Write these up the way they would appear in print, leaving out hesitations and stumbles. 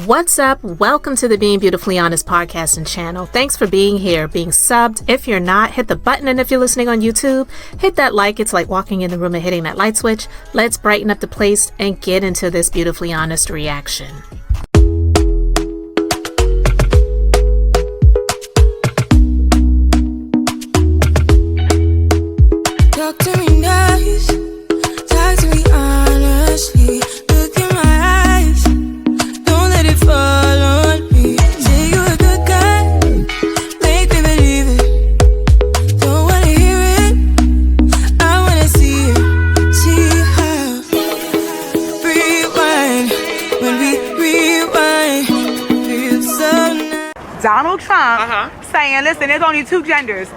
What's up? Welcome to the Being Beautifully Honest podcast and channel. Thanks for being here, being subbed. If you're not, hit the button, and if you're listening on YouTube, hit that like. It's like walking in the room and hitting that light switch. Let's brighten up the place and get into this beautifully honest reaction. Talk to me nice, talk to me honestly. Look in my eyes, don't let it fall on me. Say you're a good guy, make me believe it. Don't wanna hear it, I wanna see it. See how rewind, when we rewind, feels so nice. Donald Trump saying, listen, there's only two genders.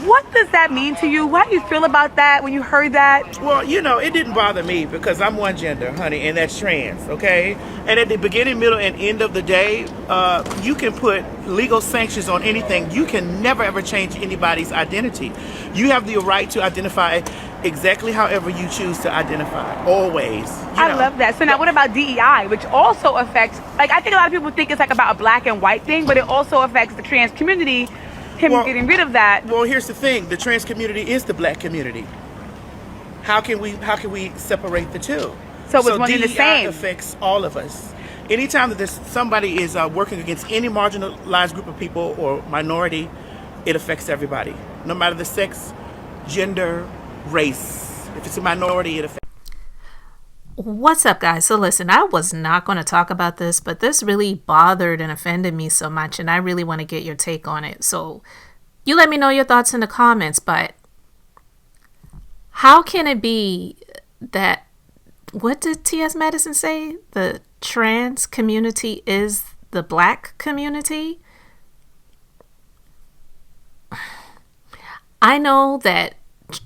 What does that mean to you? How do you feel about that when you heard that? Well, you know, it didn't bother me because I'm one gender, honey, and that's trans, okay? And at the beginning, middle, and end of the day, you can put legal sanctions on anything. You can never, ever change anybody's identity. You have the right to identify exactly however you choose to identify, always. I love that. So now what about DEI, which also affects, like, I think a lot of people think it's like about a black and white thing, but it also affects the trans community. Getting rid of that. Well, here's the thing: the trans community is the black community. How can we separate the two? So it's one and the same. Affects all of us. Anytime that somebody is working against any marginalized group of people or minority, it affects everybody, no matter the sex, gender, race. If it's a minority, it affects. What's up, guys? So listen, I was not going to talk about this, but this really bothered and offended me so much, and I really want to get your take on it. So you let me know your thoughts in the comments, but how can it be that, what did T.S. Madison say? The trans community is the black community? I know that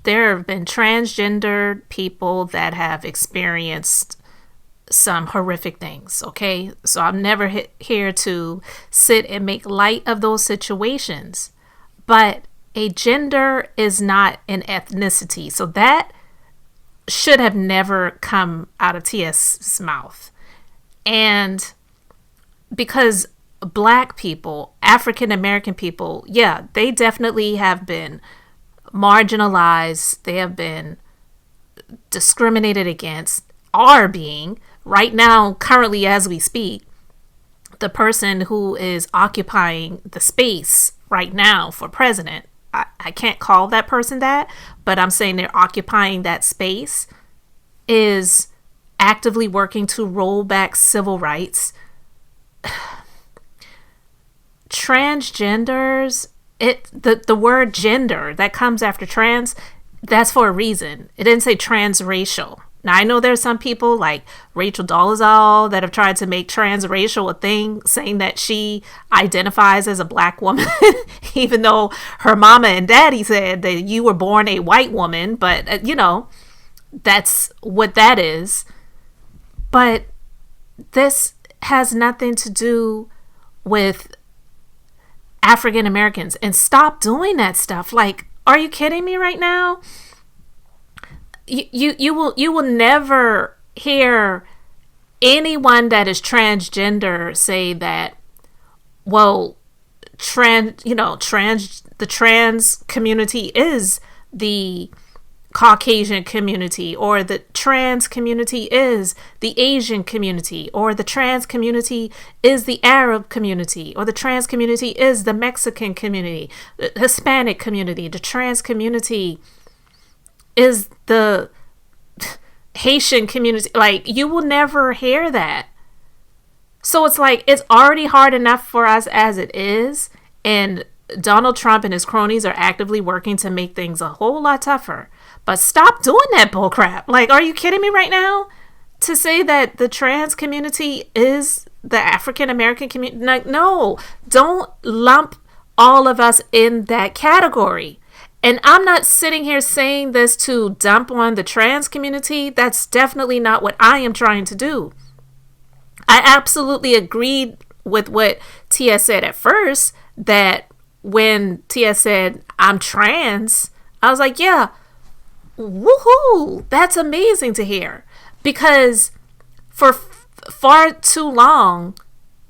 there have been transgender people that have experienced some horrific things, okay? So I'm never here to sit and make light of those situations. But a gender is not an ethnicity. So that should have never come out of T.S.'s mouth. And because black people, African American people, yeah, they definitely have been marginalized, they have been discriminated against, are being right now, currently as we speak, the person who is occupying the space right now for president, I can't call that person that, but I'm saying they're occupying that space, is actively working to roll back civil rights. Transgenders, the word gender that comes after trans, that's for a reason. It didn't say transracial. Now, I know there's some people like Rachel Dolezal that have tried to make transracial a thing, saying that she identifies as a black woman, even though her mama and daddy said that you were born a white woman. But, you know, that's what that is. But this has nothing to do with African Americans, and stop doing that stuff. Like, are you kidding me right now? You will never hear anyone that is transgender say that, well, the trans community is the Caucasian community, or the trans community is the Asian community, or the trans community is the Arab community, or the trans community is the Mexican community, the Hispanic community, the trans community is the Haitian community. Like, you will never hear that. So it's like, it's already hard enough for us as it is, and Donald Trump and his cronies are actively working to make things a whole lot tougher. But stop doing that bullcrap. Like, are you kidding me right now? To say that the trans community is the African American community. Like, no, don't lump all of us in that category. And I'm not sitting here saying this to dump on the trans community. That's definitely not what I am trying to do. I absolutely agreed with what Tia said at first, that when Tia said, I'm trans, I was like, yeah, woohoo, that's amazing to hear. Because for far too long,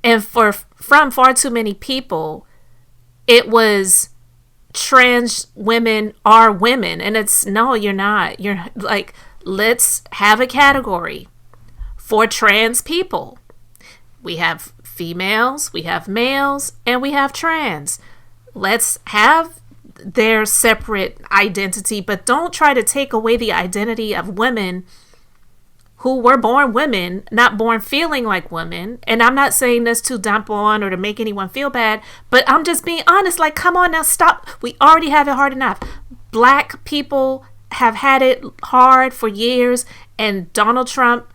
And from far too many people, it was trans women are women. And it's, no, you're not. You're like, let's have a category for trans people. We have females, we have males, and we have trans. Let's have their separate identity, but don't try to take away the identity of women who were born women, not born feeling like women. And I'm not saying this to dump on or to make anyone feel bad, but I'm just being honest. Like, come on now, stop. We already have it hard enough. Black people have had it hard for years, and Donald Trump,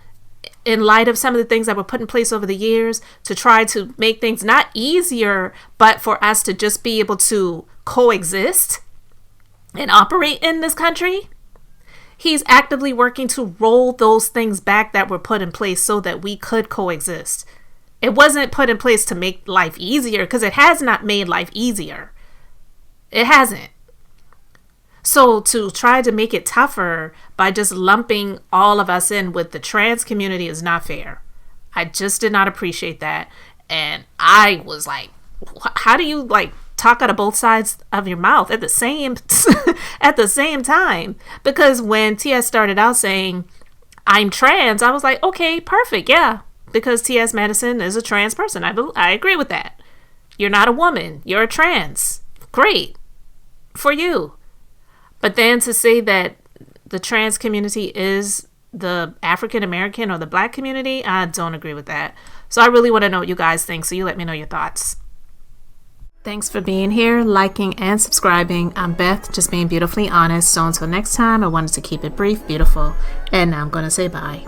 in light of some of the things that were put in place over the years to try to make things not easier, but for us to just be able to coexist and operate in this country, he's actively working to roll those things back that were put in place so that we could coexist. It wasn't put in place to make life easier, because it has not made life easier. It hasn't. So to try to make it tougher by just lumping all of us in with the trans community is not fair. I just did not appreciate that. And I was like, how do you like talk out of both sides of your mouth at the same at the same time? Because when TS started out saying I'm trans, I was like, okay, perfect. Yeah, because TS Madison is a trans person. I agree with that. You're not a woman. You're a trans. Great for you. But then to say that the trans community is the African American or the Black community, I don't agree with that. So I really want to know what you guys think. So you let me know your thoughts. Thanks for being here, liking, and subscribing. I'm Beth, just being beautifully honest. So until next time, I wanted to keep it brief, beautiful, and now I'm going to say bye.